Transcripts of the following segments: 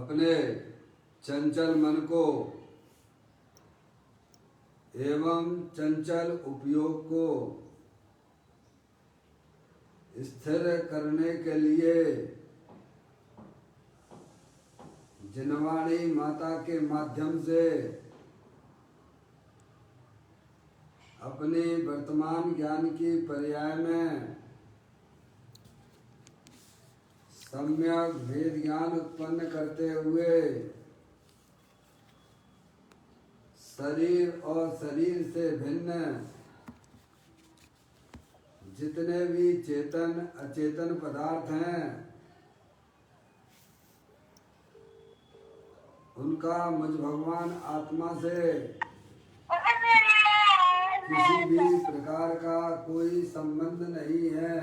अपने चंचल मन को एवं चंचल उपयोग को स्थिर करने के लिए जिनवाणी माता के माध्यम से अपने वर्तमान ज्ञान की पर्याय में सम्यक भेद ज्ञान उत्पन्न करते हुए शरीर और शरीर से भिन्न जितने भी चेतन अचेतन पदार्थ हैं उनका मुझ भगवान आत्मा से किसी भी प्रकार का कोई संबंध नहीं है।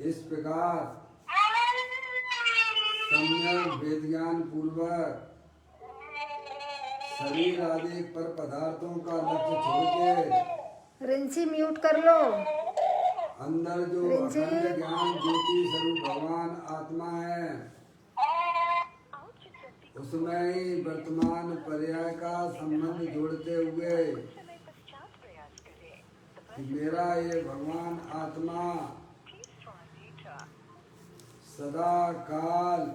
इस प्रकार सम्यक वेद ज्ञान पूर्वक शरीर आदि पर पदार्थों का लक्ष्य छोड़ के रिंची म्यूट कर लो। अंदर जो अखंड ज्ञान ज्योति स्वरूप भगवान आत्मा है उसमें ही वर्तमान पर्याय का संबंध जोड़ते हुए कि मेरा ये भगवान आत्मा सदा काल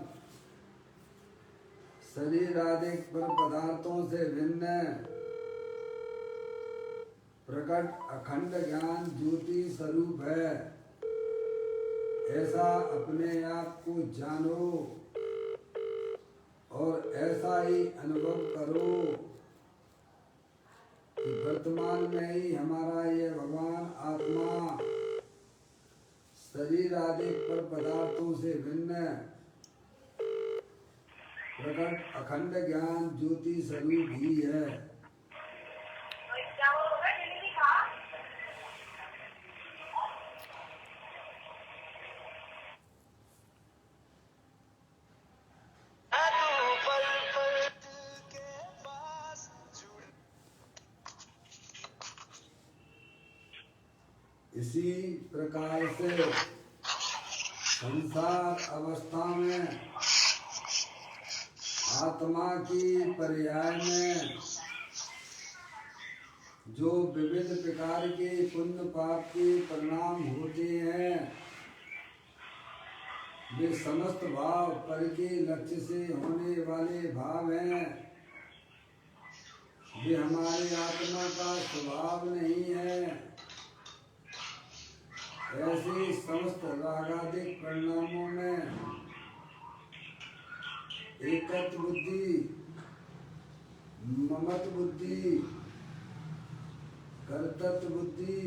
शरीर आदि पर पदार्थों से भिन्न प्रकट अखंड ज्ञान ज्योति स्वरूप है। ऐसा अपने आप को जानो और ऐसा ही अनुभव करो कि वर्तमान में ही हमारा ये भगवान आत्मा शरीर आदि पर पदार्थों से भिन्न प्रकट अखंड ज्ञान ज्योति स्वरूप ही है। इसी प्रकार से संसार अवस्था में आत्मा की पर्याय में जो विविध प्रकार के पुण्य पाप के परिणाम होते हैं वे समस्त भाव पर के लक्ष्य से होने वाले भाव हैं। वे हमारे आत्मा का स्वभाव नहीं है। ऐसे समस्त रागादिक परिणामों में एकत्व बुद्धि, ममत्व बुद्धि, कर्तृत्व बुद्धि,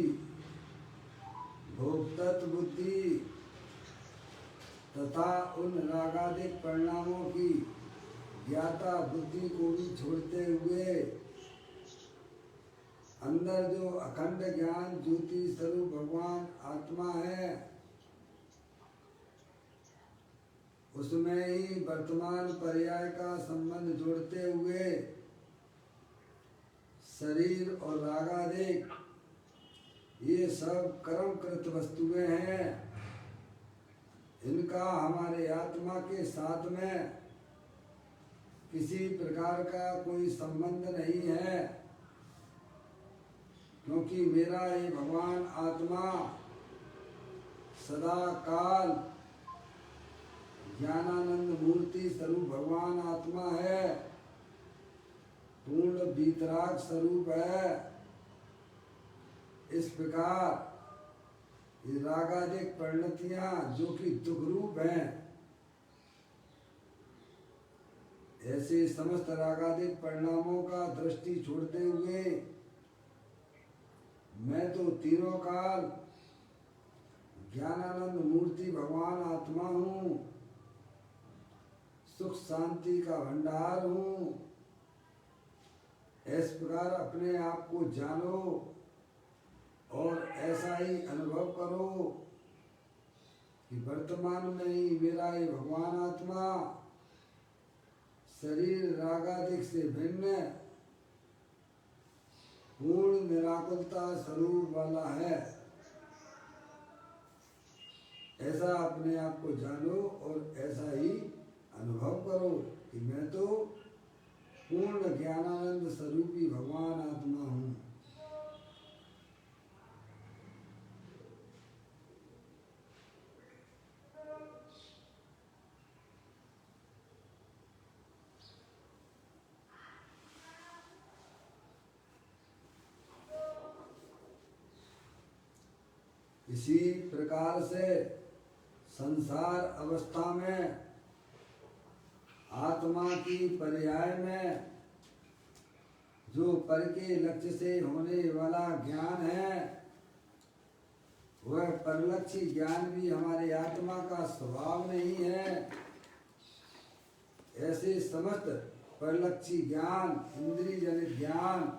भोक्तृत्व बुद्धि तथा उन रागादिक परिणामों की ज्ञाता बुद्धि को भी छोड़ते हुए अंदर जो अखंड ज्ञान ज्योति स्वरूप भगवान आत्मा है उसमें ही वर्तमान पर्याय का संबंध जोड़ते हुए शरीर और रागादिक ये सब कर्मकृत वस्तुएं हैं। इनका हमारे आत्मा के साथ में किसी प्रकार का कोई संबंध नहीं है, क्योंकि मेरा ये भगवान आत्मा सदा काल ज्ञानानंद मूर्ति स्वरूप भगवान आत्मा है, पूर्ण वीतराग स्वरूप है। इस प्रकार ये रागादिक परिणतियां जो कि दुख रूप हैं, ऐसे समस्त रागादिक परिणामों का दृष्टि छोड़ते हुए मैं तो तीनों काल ज्ञानानंद मूर्ति भगवान आत्मा हूँ, सुख शांति का भंडार हूँ। इस प्रकार अपने आप को जानो और ऐसा ही अनुभव करो कि वर्तमान में ही मेरा ये भगवान आत्मा शरीर रागादिक से भिन्न पूर्ण निराकुलता स्वरूप वाला है। ऐसा अपने आप को जानो और ऐसा ही अनुभव करो कि मैं तो पूर्ण ज्ञानानंद स्वरूपी भगवान आत्मा हूँ। इसी प्रकार से संसार अवस्था में आत्मा की पर्याय में जो पर के लक्ष्य से होने वाला ज्ञान है, वह परलक्षी ज्ञान भी हमारे आत्मा का स्वभाव नहीं है। ऐसे समस्त परलक्षी ज्ञान, इंद्रिय जनित ज्ञान,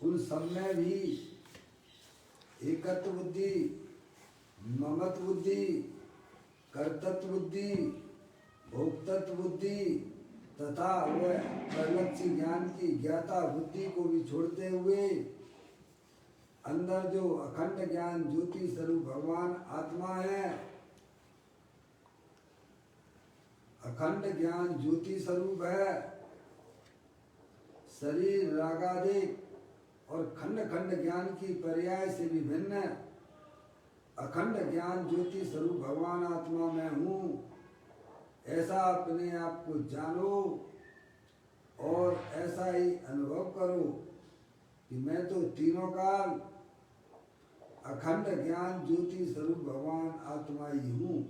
उन सब में भी एकत्व बुद्धि, ममत्व बुद्धि, कर्तृत्व बुद्धि, भोक्तृत्व बुद्धि तथा वह परलक्षी ज्ञान की ज्ञाता बुद्धि को भी छोड़ते हुए अंदर जो अखंड ज्ञान ज्योति स्वरूप भगवान आत्मा है, अखंड ज्ञान ज्योति स्वरूप है, शरीर रागादिक और खंड खंड ज्ञान की पर्याय से भी भिन्न अखंड ज्ञान ज्योति स्वरूप भगवान आत्मा में हूँ, ऐसा अपने आप को जानो और ऐसा ही अनुभव करो कि मैं तो तीनों काल अखंड ज्ञान ज्योति स्वरूप भगवान आत्मा ही हूँ।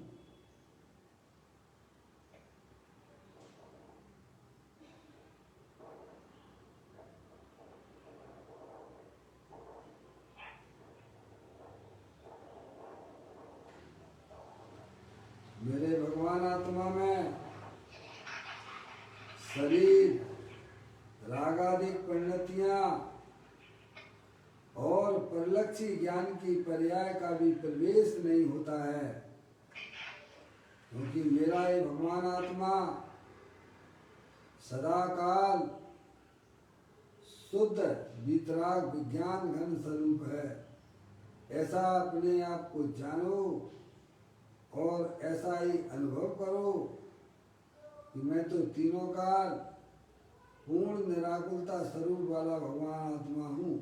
मेरे भगवान आत्मा में शरीर रागादिक परिणतियां और परलक्षी ज्ञान की पर्याय का भी प्रवेश नहीं होता है, क्योंकि मेरा ये भगवान आत्मा सदा काल शुद्ध वितराग विज्ञान घन स्वरूप है। ऐसा अपने आप को जानो और ऐसा ही अनुभव करो कि मैं तो तीनों काल पूर्ण निराकुलता स्वरूप वाला भगवान आत्मा हूँ।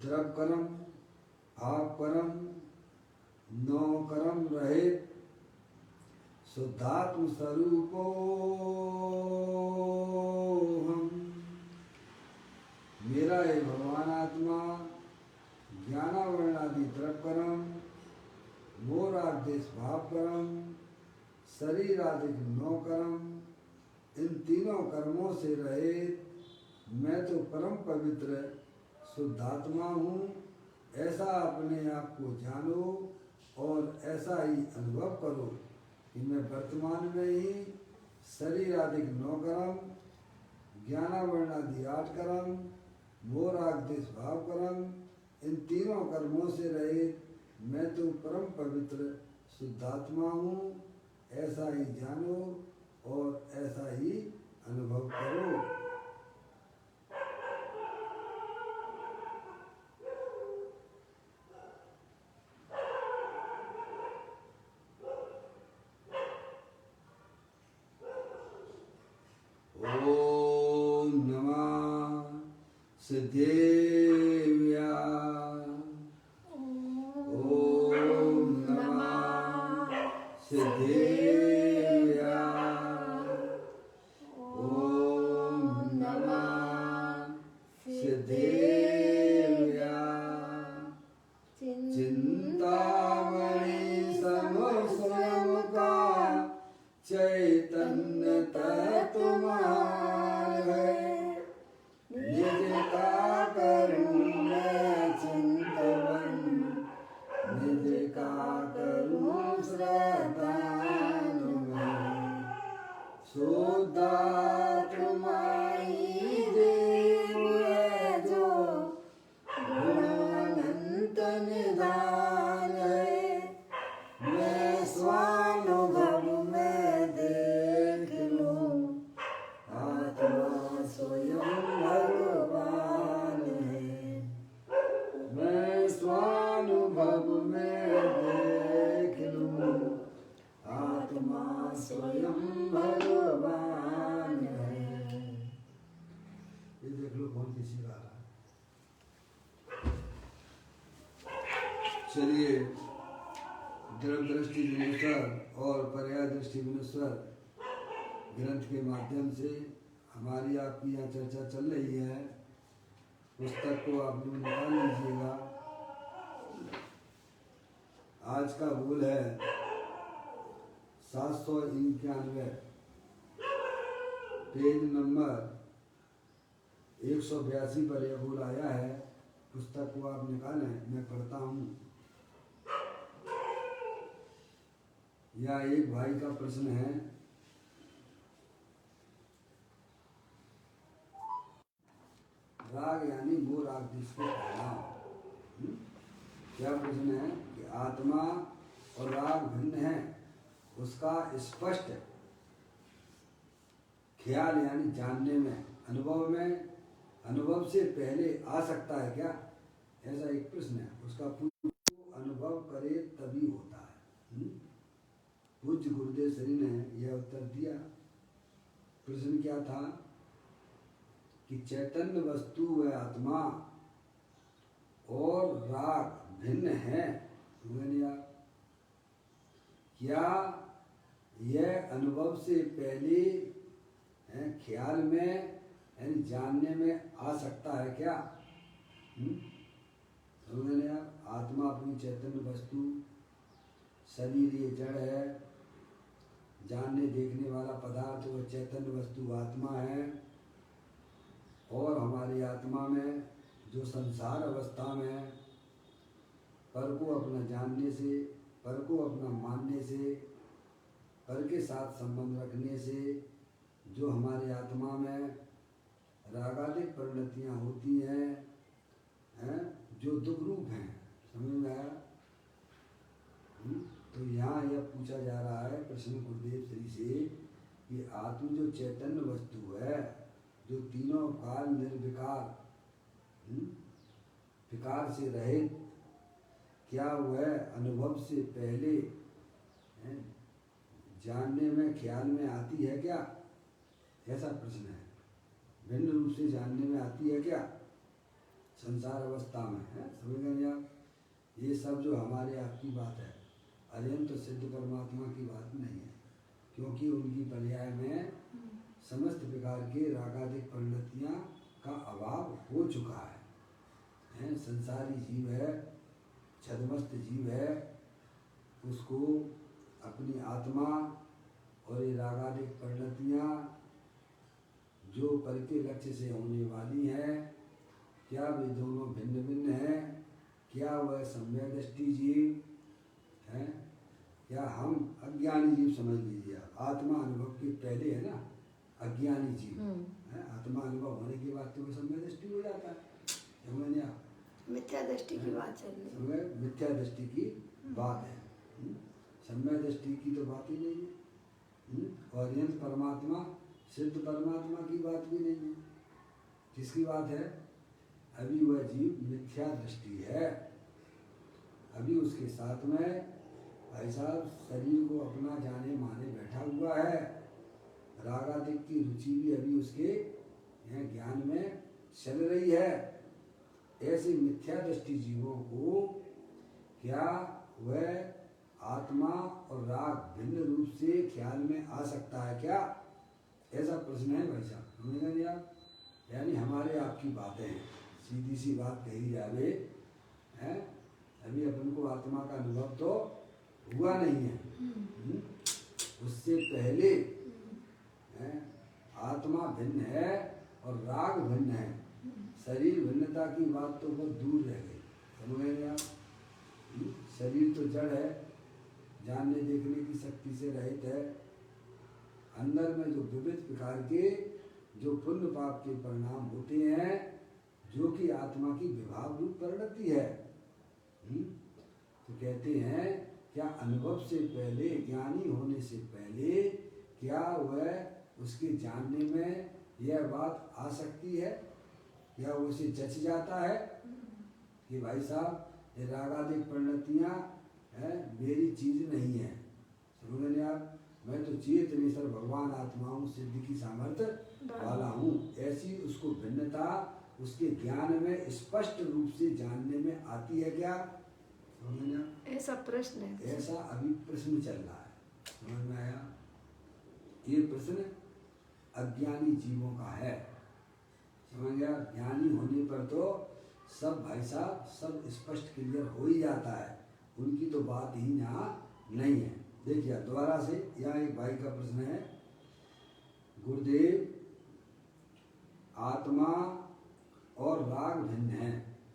द्रव कर्म भाव कर्म नौ कर्म रहित शुद्धात्म स्वरूपो हम। मेरा ये भगवान आत्मा ज्ञानावर्णादि द्रव कर्म, मोरादेश भाव कर्म, शरीर आदि 9 कर्म, इन तीनों कर्मों से रहित मैं तो परम पवित्र शुद्धात्मा हूँ। ऐसा अपने आप को जानो और ऐसा ही अनुभव करो कि मैं वर्तमान में ही शरीर आदि 9 कर्म, ज्ञानावर्ण आदि 8 कर्म, मोरादेश भाव कर्म, इन तीनों कर्मों से रहित मैं तो परम पवित्र शुद्धात्मा हूँ। ऐसा ही जानो और ऐसा ही अनुभव करो। ओम नमः सिद्धेव्या। ओम नमः सिद्धेव्या। ओम नमः सिद्धेव्या। चिंतामणि सम स्वयं का चैतन्य तुम्हार है। निज का करूं मैं चिंतन, निज का करूं श्रद्धान मैं। शुद्धात्मा ही देव है जो चलिए, द्रव दृष्टि विनश्वर और पर्याय दृष्टि विनश्वर ग्रंथ के माध्यम से हमारी आपकी यहाँ चर्चा चल रही है। पुस्तक को आप लोग निकाल लीजिएगा। आज का बोल है 791, पेज नंबर 182 पर यह बोल आया है। पुस्तक को आप निकालें, मैं पढ़ता हूँ। यह एक भाई का प्रश्न है। राग यानी वो राग जिसको पढ़ना। क्या प्रश्न है कि आत्मा और राग भिन्न है, उसका स्पष्ट ख्याल यानी जानने में, अनुभव से पहले आ सकता है क्या? ऐसा एक प्रश्न है। उसका अनुभव करे तभी होता है। पूज्य गुरुदेव श्री ने यह उत्तर दिया। प्रश्न क्या था कि चैतन्य वस्तु व आत्मा और राग भिन्न है, क्या यह अनुभव से पहले ख्याल में यानी जानने में आ सकता है क्या? समझे आप? आत्मा अपनी चैतन्य वस्तु, शरीर ये जड़ है, जानने देखने वाला पदार्थ वो चैतन्य वस्तु आत्मा है। और हमारी आत्मा में जो संसार अवस्था में पर को अपना जानने से, पर को अपना मानने से, पर के साथ संबंध रखने से जो हमारी आत्मा में रागादिक परिणतियाँ होती हैं, जो दुख रूप हैं। समझ में आया? तो यहाँ यह पूछा जा रहा है प्रश्न गुरुदेव श्री से कि आत्म जो चैतन्य वस्तु है, जो तीनों काल निर्विकार, विकार से रहित, क्या वह अनुभव से पहले जानने में, ख्याल में आती है क्या? ऐसा प्रश्न है। भिन्न रूप से जानने में आती है क्या संसार अवस्था में? है समझ गए आप? ये सब जो हमारे आपकी बात है, अत्यंत सिद्ध परमात्मा की बात नहीं है, क्योंकि उनकी पर्याय में समस्त प्रकार के रागादिक परिणतियाँ का अभाव हो चुका है। संसारी जीव है, छद्मस्त जीव है, उसको अपनी आत्मा और ये रागादिक परिणतियाँ जो पर के लक्ष्य से होने वाली हैं, क्या वे दोनों भिन्न भिन्न हैं? क्या वह सम्यक दृष्टि जीव है? क्या हम अज्ञानी जीव? समझ लीजिए, आत्मा अनुभव के पहले है ना अज्ञानी जीव है। आत्मा अनुभव होने के बाद तो वो सम्यक दृष्टि हो जाता है। समझ आप? मिथ्या दृष्टि की बात चल रही है। मिथ्या दृष्टि की बात है, सम्यक दृष्टि की तो बात ही नहीं है। और यंत्र परमात्मा, सिद्ध परमात्मा की बात भी नहीं है। किसकी बात है? अभी वह जीव मिथ्या दृष्टि है। अभी उसके साथ में भाई साहब शरीर को अपना जाने माने बैठा हुआ है। रागादिक की रुचि भी अभी उसके ज्ञान में चल रही है। ऐसे मिथ्या दृष्टि जीवों को क्या वह आत्मा और राग भिन्न रूप से ख्याल में आ सकता है क्या? ऐसा प्रश्न है भाई साहब। समझेंगे आप? यानी हमारे आपकी बातें हैं, सीधी सी बात कही जावे है। अभी अपन को आत्मा का अनुभव तो हुआ नहीं है। उससे पहले आत्मा भिन्न है और राग भिन्न है। शरीर भिन्नता की बात तो बहुत दूर रह गई। समझेंगे आप? शरीर तो जड़ है, जानने देखने की शक्ति से रहित है। अंदर में जो विविध प्रकार के जो पुण्य पाप के परिणाम होते हैं, जो कि आत्मा की विभाग रूप परिणति है। तो कहते हैं क्या अनुभव से पहले, ज्ञानी होने से पहले, क्या वह उसके जानने में यह बात आ सकती है? क्या वो उसे जच जाता है कि भाई साहब ये रागादिक परिणतियाँ मेरी चीज नहीं है? समझ आप? मैं तो चेतनेश्वर भगवान आत्मा हूँ, सिद्धि की सामर्थ्य वाला हूँ। ऐसी उसको भिन्नता उसके ज्ञान में स्पष्ट रूप से जानने में आती है क्या? समझ में आया? ऐसा प्रश्न है, ऐसा अभी प्रश्न चल रहा है, समझ में आया? ये प्रश्न अज्ञानी जीवों का है, समझ गया? ज्ञानी होने पर तो सब भाई साहब सब स्पष्ट क्लियर हो ही जाता है, उनकी तो बात ही यहाँ नहीं है। देखिए दोबारा से यहाँ एक भाई का प्रश्न है, गुरुदेव आत्मा और राग भिन्न है,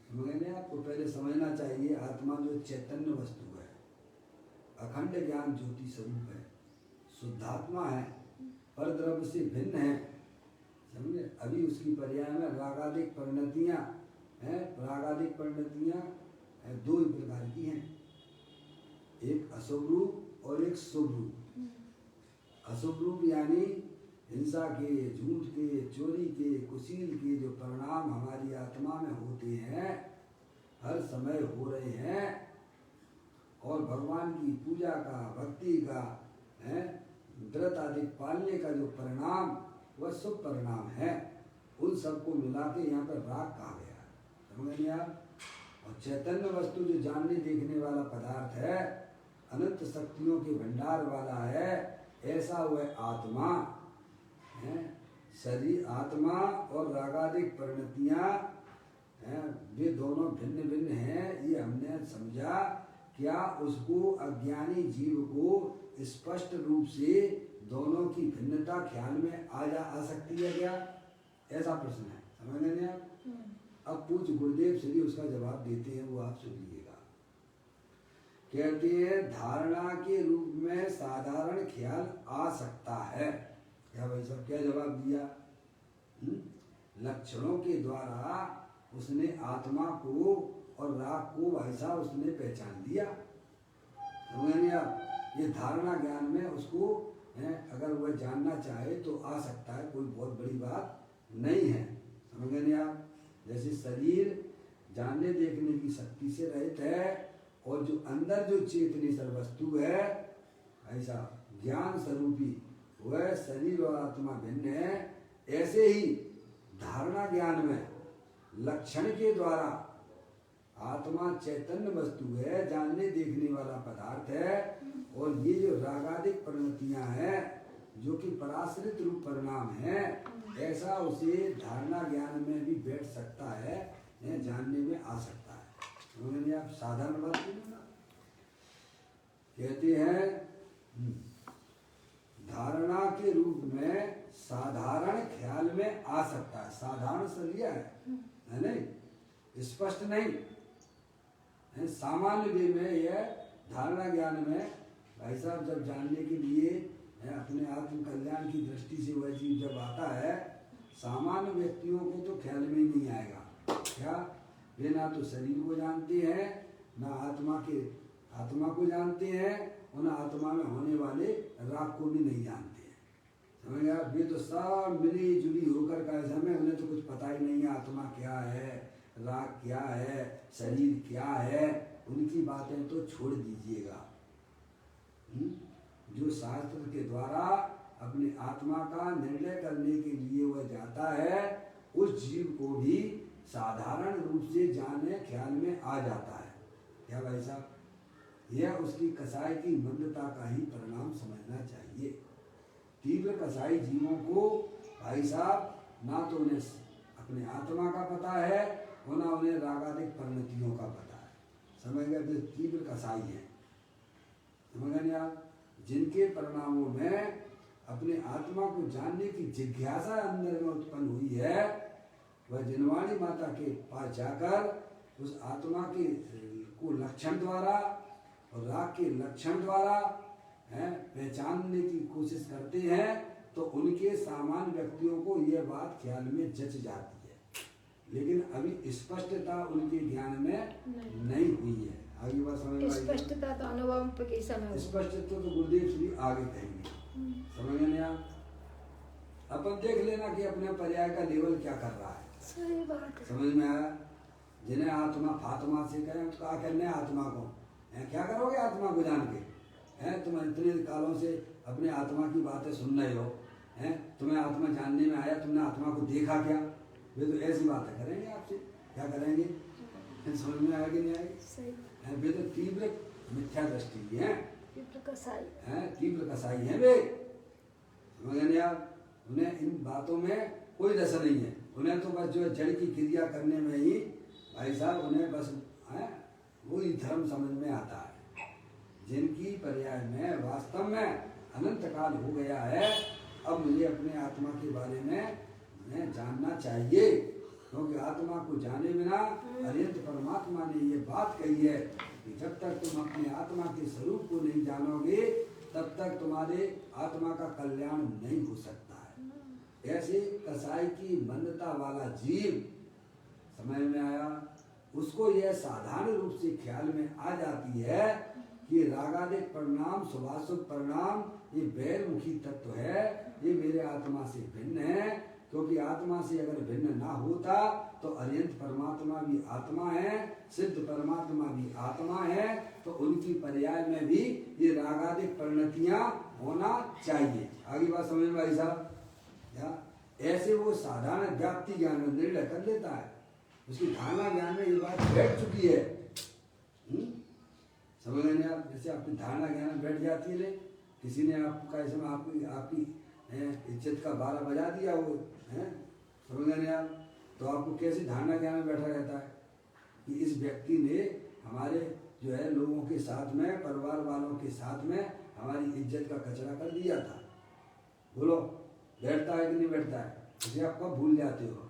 समझ गए? आपको पहले समझना चाहिए आत्मा जो चैतन्य वस्तु है, अखंड ज्ञान ज्योति स्वरूप है, शुद्धात्मा है, पर द्रव्य से भिन्न है, समझे? अभी उसकी पर्याय में रागादिक परिणतियाँ हैं, रागादिक परिणतियाँ दो ही प्रकार की हैं, एक अशुभ रूप और एक शुभ रूप। अशुभ रूप यानी हिंसा के, झूठ के, चोरी के, कुशील के जो परिणाम हमारी आत्मा में होते हैं, हर समय हो रहे हैं, और भगवान की पूजा का, भक्ति का, व्रत आदि पालने का जो परिणाम वह शुभ परिणाम है, उन सबको मिला के यहाँ पर राग कहा गया है, समझ नहीं आप? और चैतन्य वस्तु जो जानने देखने वाला पदार्थ है, अनंत शक्तियों के भंडार वाला है, ऐसा वह आत्मा है। शरीर आत्मा और रागादिक परिणतियाँ वे दोनों भिन्न भिन्न हैं, ये हमने समझा। क्या उसको अज्ञानी जीव को स्पष्ट रूप से दोनों की भिन्नता ख्याल में आ सकती है क्या? ऐसा प्रश्न है, समझ लेंगे आप? अब पूज्य गुरुदेव श्री उसका जवाब देते हैं, वो आप सुनिएगा। कहते हैं धारणा के रूप में साधारण ख्याल आ सकता है। क्या भाई साहब क्या जवाब दिया? लक्षणों के द्वारा उसने आत्मा को और राग को भाई साहब उसने पहचान लिया, समझ आप? ये धारणा ज्ञान में उसको अगर वह जानना चाहे तो आ सकता है, कोई बहुत बड़ी बात नहीं है, समझ गए आप? जैसे शरीर जानने देखने की शक्ति से रहित है, और जो अंदर जो चेतनेश्वर वस्तु है ऐसा ज्ञान स्वरूपी, वह शरीर और आत्मा भिन्न है। ऐसे ही धारणा ज्ञान में लक्षण के द्वारा आत्मा चैतन्य वस्तु है, जानने देखने वाला पदार्थ है, और ये जो रागादिक परिणतियां हैं जो कि पराश्रित रूप परिणाम है, ऐसा उसे धारणा ज्ञान में भी बैठ सकता है, जानने में आ सकता है। उन्होंने आप साधारण बात की ना, कहते हैं धारणा के रूप में साधारण ख्याल में आ सकता है। साधारण से लिया है नहीं, स्पष्ट नहीं, सामान्य वे में यह धारणा ज्ञान में भाई साहब जब जानने के लिए अपने आत्म कल्याण की दृष्टि से वह चीज जब आता है, सामान्य व्यक्तियों को तो ख्याल में ही नहीं आएगा। क्या वे ना तो शरीर को जानते हैं, ना आत्मा को जानते हैं, और ना आत्मा में होने वाले राग को भी नहीं जानते हैं, समझ गए? वे तो सब मिली जुली होकर का ऐसा में उन्हें तो कुछ पता ही नहीं है आत्मा क्या है, राग क्या है, शरीर क्या है, उनकी बातें तो छोड़ दीजिएगा। जो शास्त्र के द्वारा अपने आत्मा का निर्णय करने के लिए वह जाता है, उस जीव को भी साधारण रूप से जाने ख्याल में आ जाता है। क्या भाई साहब? यह उसकी कसाई की मंदता का ही परिणाम समझना चाहिए। तीव्र कसाई जीवों को भाई साहब ना तो उन्हें अपने आत्मा का पता है, और ना उन्हें रागादिक परिणतियों का पता है, समझ गए? वे तीव्र कसाई है, समझ गए आप? जिनके परिणामों में अपने आत्मा को जानने की जिज्ञासा अंदर में उत्पन्न हुई है, वह जिनवाणी माता के पास जाकर उस आत्मा के को लक्षण द्वारा और राग के लक्षण द्वारा पहचानने की कोशिश करते हैं, तो उनके सामान्य व्यक्तियों को यह बात ख्याल में जच जाती है, लेकिन अभी स्पष्टता उनके ज्ञान में नहीं हुई है। आगे बात समझ में आई? स्पष्टता तो अनुभव पे कैसा ना, स्पष्टता तो गुरुदेव श्री आगे कहेंगे, समझ गए आप? अपन देख लेना कि अपने पर्याय का लेवल क्या कर रहा है। सही बात है, समझ में आया? जिन्हें आत्मा फात्मा से कहें तो क्या करने आत्मा को क्या करोगे आत्मा को जान के? तुम इतने कालों से अपने आत्मा की बातें सुन रहे हो, तुम्हें आत्मा जानने में आया, तुमने आत्मा को देखा क्या? वे तो ऐसी बातें करेंगे आपसे, क्या करेंगे? समझ में आएगी नहीं आएगी? हैं, वे तो तीव्र मिथ्या दृष्टि हैं, तीव्र कसाई हैं तीव्र कसाई हैं वे। समझ गए आप? उन्हें इन बातों में कोई रस नहीं है। उन्हें तो बस जो है जड़ की क्रिया करने में ही भाई साहब उन्हें बस वही धर्म समझ में आता है, जिनकी पर्याय में वास्तव में अनंत काल हो गया है। अब मुझे अपने आत्मा के बारे में जानना चाहिए, क्योंकि आत्मा को जाने बिना अनंत परमात्मा ने ये बात कही है कि जब तक तुम अपने आत्मा के स्वरूप को नहीं जानोगे तब तक तुम्हारे आत्मा का कल्याण नहीं हो सकता है। ऐसे कसाई की मंदता वाला जीव समझ में आया, उसको यह साधारण रूप से ख्याल में आ जाती है कि रागादिक परिणाम शुभाशुभ परिणाम ये बैरमुखी तत्व है, ये मेरे आत्मा से भिन्न है। क्योंकि आत्मा से अगर भिन्न ना होता तो अनंत परमात्मा भी आत्मा है, सिद्ध परमात्मा भी आत्मा है, तो उनकी पर्याय में भी ये रागादिक परिणतियां होना चाहिए। आगे बात समझ में भाई साहब? ऐसे वो साधारण व्याप्ति ज्ञान में निर्णय कर लेता है, उसकी धारणा ज्ञान में ये बात बैठ चुकी है। समझ रहे हैं आप? जैसे आपकी धारणा ज्ञान में बैठ जाती है, किसी ने आपका ऐसे में आपकी इज्जत का बारह बजा दिया, वो है समझ रहे हैं आप? तो आपको कैसे धारणा ज्ञान में बैठा रहता है कि इस व्यक्ति ने हमारे जो है लोगों के साथ में, परिवार वालों के साथ में हमारी इज्जत का कचरा कर दिया था। बोलो बैठता है कि नहीं बैठता है? इसे आप कब भूल जाते हो?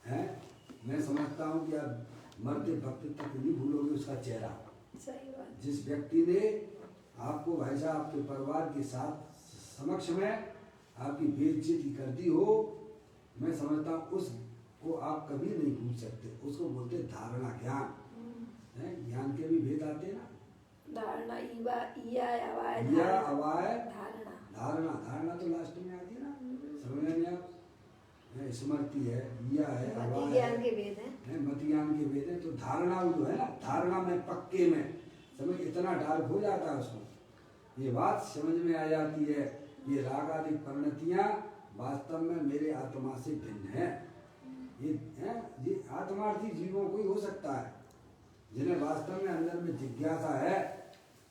हैं? मैं समझता हूँ कि आप मरते वक्त तक नहीं भूलोगे उसका चेहरा। सही बात। जिस व्यक्ति ने आपको भाई साहब आपके परिवार के साथ समक्ष में आपकी बेइज्जती कर दी हो, मैं समझता हूँ उसको आप कभी नहीं भूल सकते। उसको बोलते धारणा ज्ञान। ज्ञान के भी भेद आते हैं ना, धारणा, इया अवाय धारणा। धारणा धारणा तो लास्ट में आती है ना, समझ रहे हैं आप? स्मृति है, या है, मति ज्ञान के भेद है, मति ज्ञान के भेद है। तो धारणा जो है ना, धारणा में पक्के में समझ इतना डार्क हो जाता है उसको, ये बात समझ में आ जाती है ये राग आदि परिणतियां वास्तव में मेरे आत्मा से भिन्न है। ये आत्मार्थी जीवों को ही हो सकता है जिन्हें वास्तव में अंदर में जिज्ञासा है।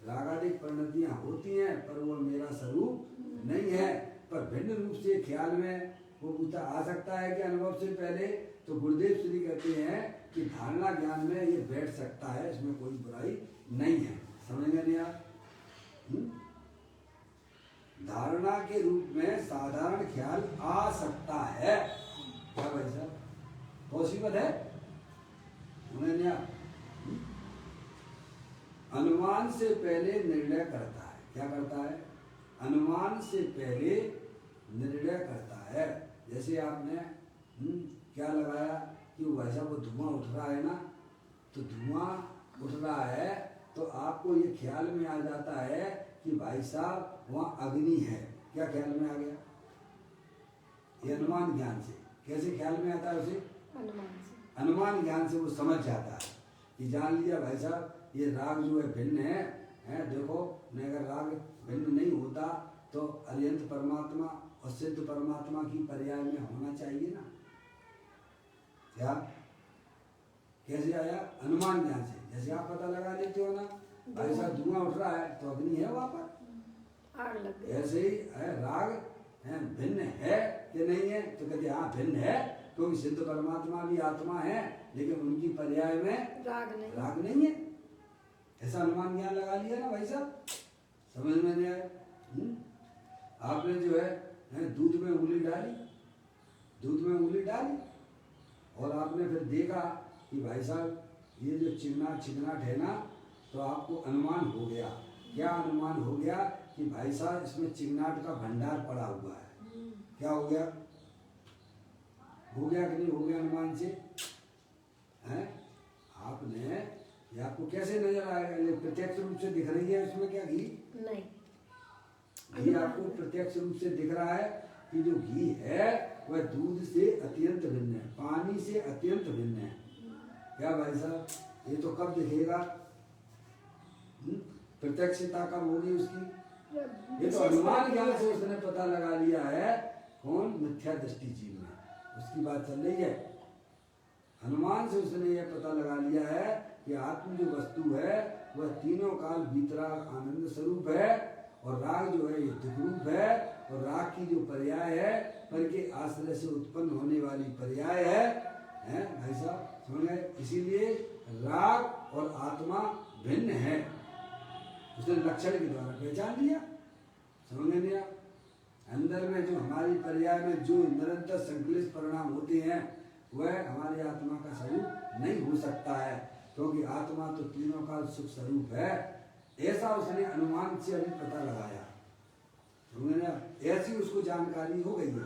रागादिक परिणतियां होती हैं पर वो मेरा स्वरूप नहीं है, पर भिन्न रूप से ख्याल में वो पूछता आ सकता है कि अनुभव से पहले। तो गुरुदेव श्री कहते हैं कि धारणा ज्ञान में ये बैठ सकता है, इसमें कोई बुराई नहीं है। समझ गए नहीं आप? धारणा के रूप में साधारण ख्याल आ सकता है, क्या भाई साहब पॉसिबल है? उन्हें अनुमान से पहले निर्णय करता है। क्या करता है? अनुमान से पहले निर्णय करता है। जैसे आपने क्या लगाया कि वैसा वो धुआं उठ रहा है ना, तो धुआं उठ रहा है तो आपको ये ख्याल में आ जाता है कि भाई साहब वहाँ अग्नि है। क्या ख्याल में आ गया? ये अनुमान ज्ञान से। कैसे ख्याल में आता है उसे? अनुमान ज्ञान से वो समझ जाता है कि जान लिया भाई साहब ये राग जो है भिन्न है। देखो नहीं, अगर राग भिन्न नहीं होता तो अनंत परमात्मा और सिद्ध परमात्मा की पर्याय में होना चाहिए ना। क्या कैसे आया? अनुमान ज्ञान से। जैसे आप पता लगा लेते हो ना भाई साहब धुआं उठ रहा है तो अग्नि है वहां पर, आग लग गई। ऐसे ही राग भिन्न है कि नहीं है? तो कहते हाँ भिन्न है, क्योंकि सिद्ध परमात्मा भी आत्मा है लेकिन उनकी पर्याय में राग नहीं है। ऐसा अनुमान ज्ञान लगा लिया ना भाई साहब, समझ में नहीं आया? आपने जो है दूध में उंगली डाली और आपने फिर देखा कि भाई साहब ये जो चिकनाट है ना, तो आपको अनुमान हो गया। क्या अनुमान हो गया? कि भाई साहब इसमें चिकनाट का भंडार पड़ा हुआ है। क्या हो गया? हो गया कि नहीं हो गया अनुमान से? हैं? आपने ये आपको कैसे नजर आएगा? प्रत्यक्ष रूप से दिख रही है उसमें क्या घी नहीं? घी आपको प्रत्यक्ष रूप से दिख रहा है कि जो घी है वह दूध से अत्यंत भिन्न है, पानी से अत्यंत भिन्न है। क्या भाई साहब ये तो कब दिखेगा? प्रत्यक्षता कब होगी उसकी? ये तो अनुमान ज्ञान से उसने पता लगा लिया है। कौन? मिथ्या दृष्टि जीव में उसकी बात चल रही है। अनुमान से उसने ये पता लगा लिया है कि कि आत्म जो वस्तु है वह तीनों काल वीतराग आनंद स्वरूप है, और राग जो है ये दुख रूप है, और राग की जो पर्याय है पर के आश्रय से उत्पन्न होने वाली पर्याय है भाई साहब समझ गए। इसीलिए राग और आत्मा भिन्न है, उसने लक्षण के द्वारा पहचान लिया, समझ लिया। अंदर में जो हमारी पर्याय में जो निरंतर संकलित परिणाम होते हैं वह हमारी आत्मा का स्वरूप नहीं हो सकता है, क्योंकि आत्मा तो तीनों काल सुख स्वरूप है। ऐसा उसने अनुमान से अभी पता लगाया, समझ लिया। ऐसी उसको जानकारी हो गई है,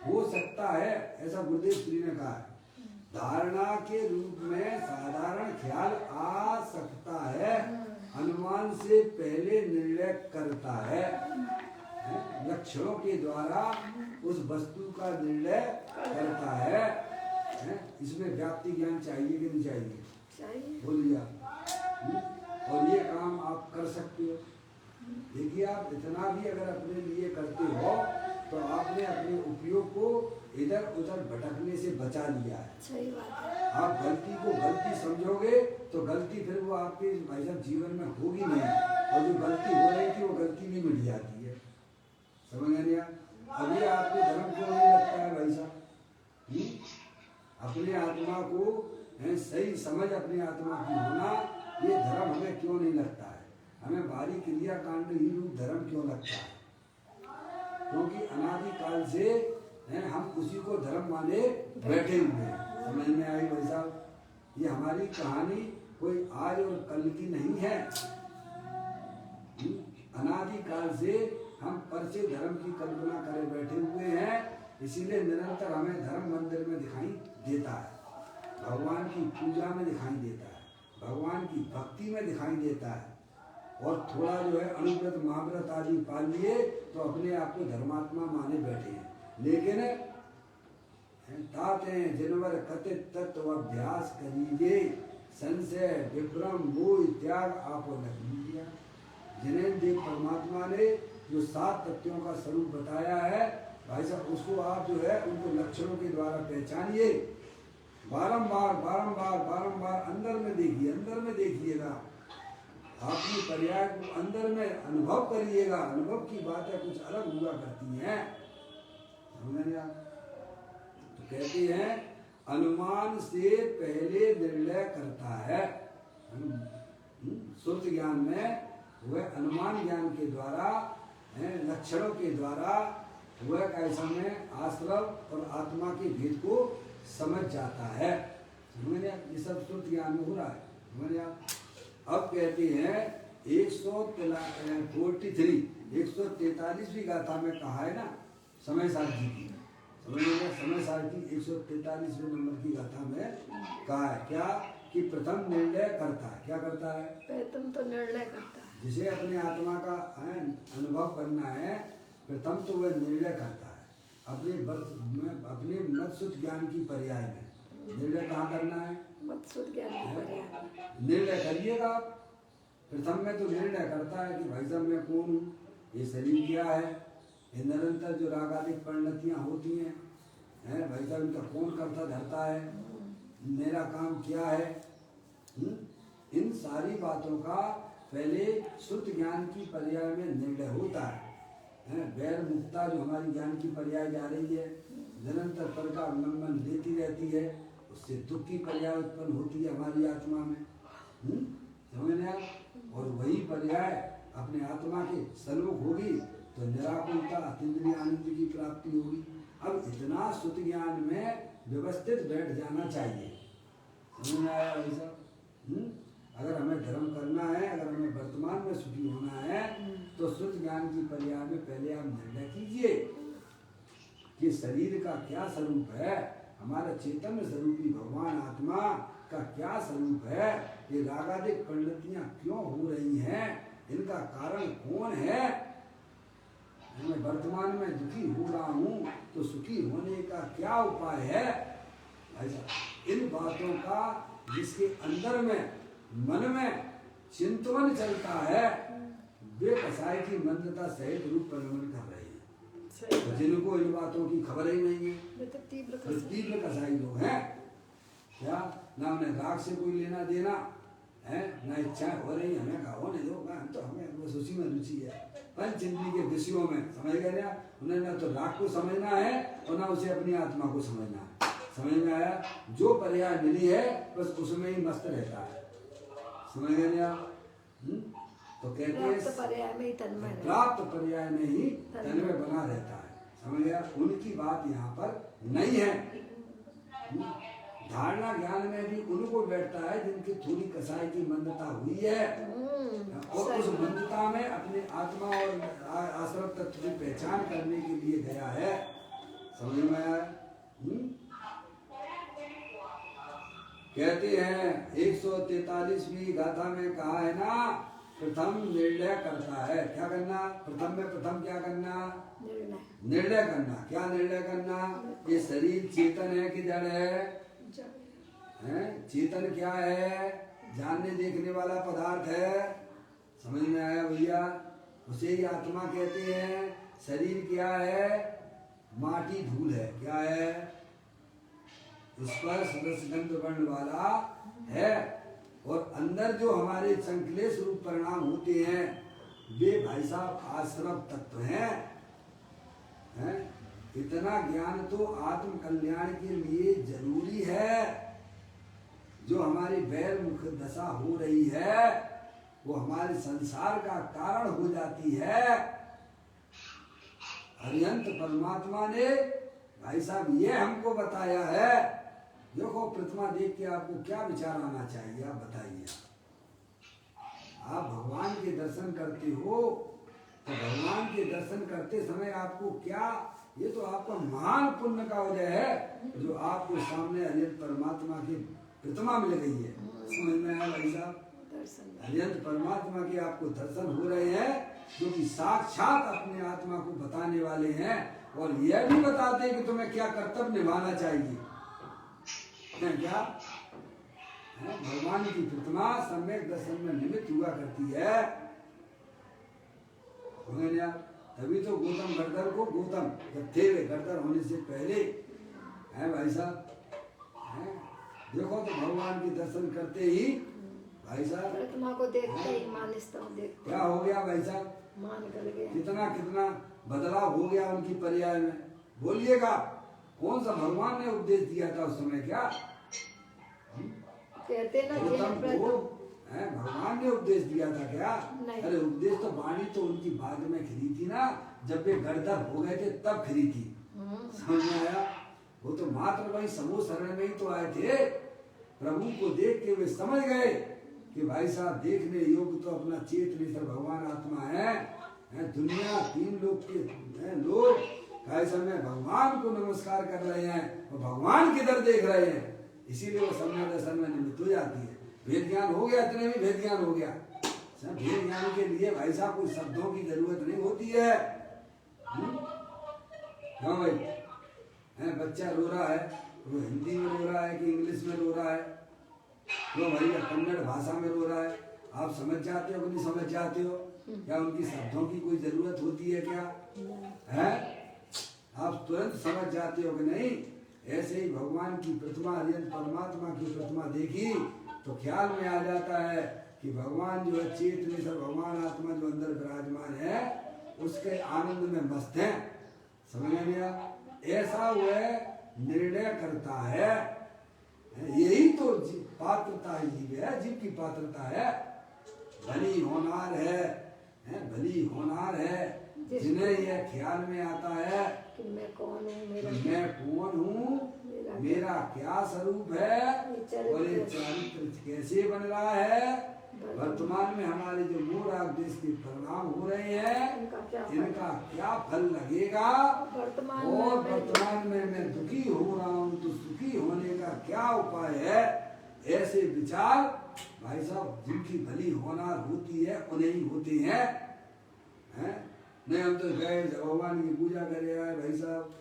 हो सकता है ऐसा गुरुदेव श्री ने कहा है। धारणा के रूप में साधारण ख्याल आ सकता है, अनुमान से पहले निर्णय करता है, लक्षणों के द्वारा उस वस्तु का निर्णय करता है। इसमें व्याप्ति ज्ञान चाहिए कि नहीं चाहिए? बोलिए आप। और ये काम आप कर सकते हो। देखिए आप इतना भी अगर अपने लिए करते हो तो आपने अपने उपयोग को इधर उधर भटकने से बचा लिया है। सही बात है। आप गलती को गलती समझोगे तो गलती फिर वो आपके भाई साहब जीवन में होगी नहीं, और जो गलती हो रही थी वो गलती भी मिट जाती है, समझ नहीं आ? अभी आपको धर्म क्यों नहीं लगता है भाई साहब? अपने आत्मा को सही समझ अपनी आत्मा की होना, ये धर्म हमें क्यों नहीं लगता है? हमें बाहरी क्रिया कांड ही रूप धर्म क्यों लगता है? क्योंकि अनादि काल से हम उसी को धर्म माने बैठे हुए हैं। समझ में आई भाई साहब? ये हमारी कहानी कोई आज और कल की नहीं है। अनादि काल से हम परचे धर्म की कल्पना करे बैठे हुए हैं, इसीलिए निरंतर हमें धर्म मंदिर में दिखाई देता है, भगवान की पूजा में दिखाई देता है, भगवान की भक्ति में दिखाई देता है, और थोड़ा जो है अनुव्रत महाव्रत आदि पाल लिए तो अपने आप को धर्मात्मा माने बैठे हैं। लेकिन ताते जनवर कथित तत्व अभ्यास करिए, संशय विभ्रम मोह त्याग आपो न कीजिए। जिन्हें देव परमात्मा ने जो 7 तत्वों का स्वरूप बताया है भाई साहब, उसको आप जो है उनको लक्षणों के द्वारा पहचानिए, बारंबार बारंबार बारंबार अंदर में देखिए, अंदर में देखिएगा, आपकी पर्याय को अंदर में अनुभव करिएगा। अनुभव की बातें कुछ अलग हुआ करती हैं, समझ आप? तो कहते हैं अनुमान से पहले निर्णय करता है। शुद्ध ज्ञान में वह अनुमान ज्ञान के द्वारा, लक्षणों के द्वारा वह कैसा में आश्रव और आत्मा के भेद को समझ जाता है, समझ आप? ये सब शुद्ध ज्ञान में हो रहा है, समझ आप? अब कहते हैं 143वीं गाथा में कहा है ना समय सारथी की, समझिएगा, समय सारथी 143वें नंबर की गाथा में कहा है क्या कि प्रथम निर्णय करता है। क्या करता है? प्रथम तो निर्णय करता है। जिसे अपने आत्मा का अनुभव करना है, प्रथम तो वह निर्णय करता है अपने मत शुद्ध ज्ञान की पर्याय में। निर्णय कहाँ करना है? मत शुद्ध ज्ञान की पर्याय। निर्णय करिएगा। प्रथम में तो निर्णय करता है कि भाई साहब मैं कौन हूँ, ये शरीर क्या है, ये निरंतर जो रागादिक परिणतियाँ होती हैं भाई साहब, इनका कौन करता धरता है, मेरा काम क्या है, इन सारी बातों का पहले शुद्ध ज्ञान की पर्याय में निर्णय होता है। वैर मुक्ता जो हमारी ज्ञान की पर्याय जा रही है, निरंतर पर का अवलंबन लेती रहती है, उससे दुख की पर्याय उत्पन्न होती है हमारी आत्मा में, समझ रहे आप? और वही पर्याय अपने आत्मा के सन्मुख होगी तो निराकुलता अतीन्द्रिय आनंद की प्राप्ति होगी। अब इतना शुद्ध ज्ञान में व्यवस्थित बैठ जाना चाहिए, समझ में आया भाई साहब? अगर हमें धर्म करना है, अगर हमें वर्तमान में सुखी होना है तो शुद्ध ज्ञान की पर्याय में पहले आप निर्णय कीजिए कि शरीर का क्या स्वरूप है, हमारा चैतन्य स्वरूपी भगवान आत्मा का क्या स्वरूप है, ये रागादिक परिणतियां क्यों हो रही हैं, इनका कारण कौन है, मैं वर्तमान में दुखी हो रहा हूँ तो सुखी होने का क्या उपाय है। ऐसा इन बातों का जिसके अंदर में मन में चिंतन चलता है, वे कसाई की मंदता सहित रूप परिणमन कर रहे हैं। जिनको इन बातों की खबर ही नहीं है, तीव्र कसाई लोग हैं, क्या ना उन्हें राग से कोई लेना देना है, ना इच्छाएं हो रही हमें कहा होने दो, हम तो हमें बस उसी में रुचि है पंच इंद्रिय के विषयों में, समझ गए ना। उन्हें ना तो राग को समझना है और ना उसे अपनी आत्मा को समझना है। समझ में आया? जो पर्याय मिली है बस उसमें ही मस्त रहता है, समझ गए ना। तो कहते हैं प्राप्त पर्याय में ही तन्मय रहता है। प्राप्त पर्याय में ही तन्मय बना रहता है, समझ गया। उनकी बात यहाँ पर नहीं है। धारणा ज्ञान में भी उनको बैठता है जिनकी थोड़ी कसाई की मंदता हुई है और उस मंदता में अपने आत्मा और आश्रम तत्व की पहचान करने के लिए गया है, समझ में आया? कहते हैं 143वीं गाथा में कहा है ना, प्रथम निर्णय करता है। क्या करना? प्रथम में प्रथम क्या करना? निर्णय करना। क्या निर्णय करना? ये शरीर चेतन है कि जड़ है? चेतन क्या है? जानने देखने वाला पदार्थ है, समझ में आया भैया? उसे ही आत्मा कहते हैं। शरीर क्या है? माटी धूल है। क्या है? स्पर्श रस गंध वर्ण वाला है। और अंदर जो हमारे संकलेश रूप परिणाम होते हैं वे भाई साहब आश्रम तत्व हैं। इतना ज्ञान तो आत्म कल्याण के लिए जरूरी है। जो हमारी वैर मुख दशा हो रही है वो हमारे संसार का कारण हो जाती है। हरिहंत परमात्मा ने भाई साहब ये हमको बताया है। देखो प्रतिमा देख के आपको क्या विचार आना चाहिए, आप बताइए। आप भगवान के दर्शन करते हो तो भगवान के दर्शन करते समय आपको क्या, ये तो आपका महान पुण्य का वजह है जो आपको सामने हरिहंत परमात्मा की प्रतिमा मिल गई है। समझ में आया भाई साहब? हरिहंत परमात्मा के आपको दर्शन हो रहे हैं जो कि साक्षात अपने आत्मा को बताने वाले हैं और यह भी बताते हैं कि तुम्हें क्या कर्तव्य निभाना चाहिए। क्या भगवान की प्रतिमा सम्यक दर्शन में निमित्त हुआ करती है। तभी तो गौतम गढ़धर को गौतम जब थे वे गढ़धर होने से पहले है भाई साहब। देखो तो भगवान के दर्शन करते ही भाई साहब प्रतिमा को देखते ही मानसता देखते क्या हो गया भाई साहब? मान कर गया। कितना कितना बदलाव हो गया उनकी पर्याय में। बोलिएगा कौन सा भगवान ने उपदेश दिया था उस समय? क्या कहते ना भगवान ने उपदेश दिया था क्या? अरे उपदेश तो वाणी तो उनकी बाद में खिली थी ना, जब वे गढ़धर हो गए थे तब खिली थी। समझ में आया? वो तो मात्र वही समूह शरण में ही तो आए थे। प्रभु को देख के वे समझ गए कि भाई साहब देखने योग्य तो अपना चेतनेश्वर भगवान आत्मा है। दुनिया तीन लोग के लोग भाई साहब भगवान को नमस्कार कर रहे हैं और भगवान किधर देख रहे हैं, इसीलिए वो सम्यक दर्शन में निमित्त हो जाती है। वेद ज्ञान हो गया, इतने भी वेद ज्ञान हो गया। वेद ज्ञान के लिए भाई साहब कुछ शब्दों की जरूरत नहीं होती है। हाँ भाई, बच्चा रो रहा है वो हिंदी में रो रहा है कि इंग्लिश में रो रहा है, वो भैया कन्नड़ भाषा में रो रहा है, आप समझ जाते हो कि नहीं समझ जाते हो? क्या उनकी शब्दों की कोई जरूरत होती है क्या? है आप तुरंत समझ जाते हो कि नहीं? ऐसे ही भगवान की प्रतिमा, हरिहंत परमात्मा की प्रतिमा देखी तो ख्याल में आ जाता है कि भगवान जो है चेतनेश्वर भगवान आत्मा जो अंदर विराजमान है उसके आनंद में मस्त है। समझ में आया? ऐसा वह निर्णय करता है। यही तो पात्रता जीव है, जीव की पात्रता है। भली होनार है, भली होनार है जिन्हें यह ख्याल में आता है कि मैं कौन हूँ, मेरा क्या स्वरूप है और ये चरित्र कैसे बन रहा है। वर्तमान में हमारे जो मूल देश के परिणाम हो रहे हैं इनका क्या फल लगेगा और वर्तमान में मैं दुखी हो रहा हूँ तो सुखी होने का क्या उपाय है। ऐसे विचार भाई साहब जिनकी भली होनार होती है उन्हें ही होते हैं। नहीं हम तो गए भगवान की पूजा करे आए भाई साहब,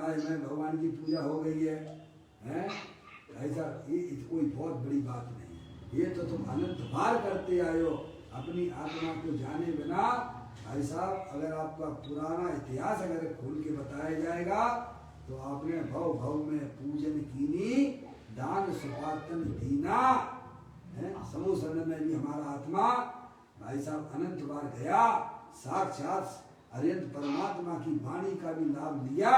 आज मैं भगवान की पूजा हो गई है, भाई साहब ये कोई बहुत बड़ी बात नहीं है। ये तो तुम अनंत बार करते आए हो अपनी आत्मा को जाने बिना। भाई साहब अगर आपका पुराना इतिहास अगर खोल के बताया जाएगा तो आपने भव भव में पूजन कीनी, दान सुपातन दीना है। समूह शरण में भी हमारा आत्मा भाई साहब अनंत बार गया, साक्षात अरिहंत परमात्मा की वाणी का भी लाभ लिया,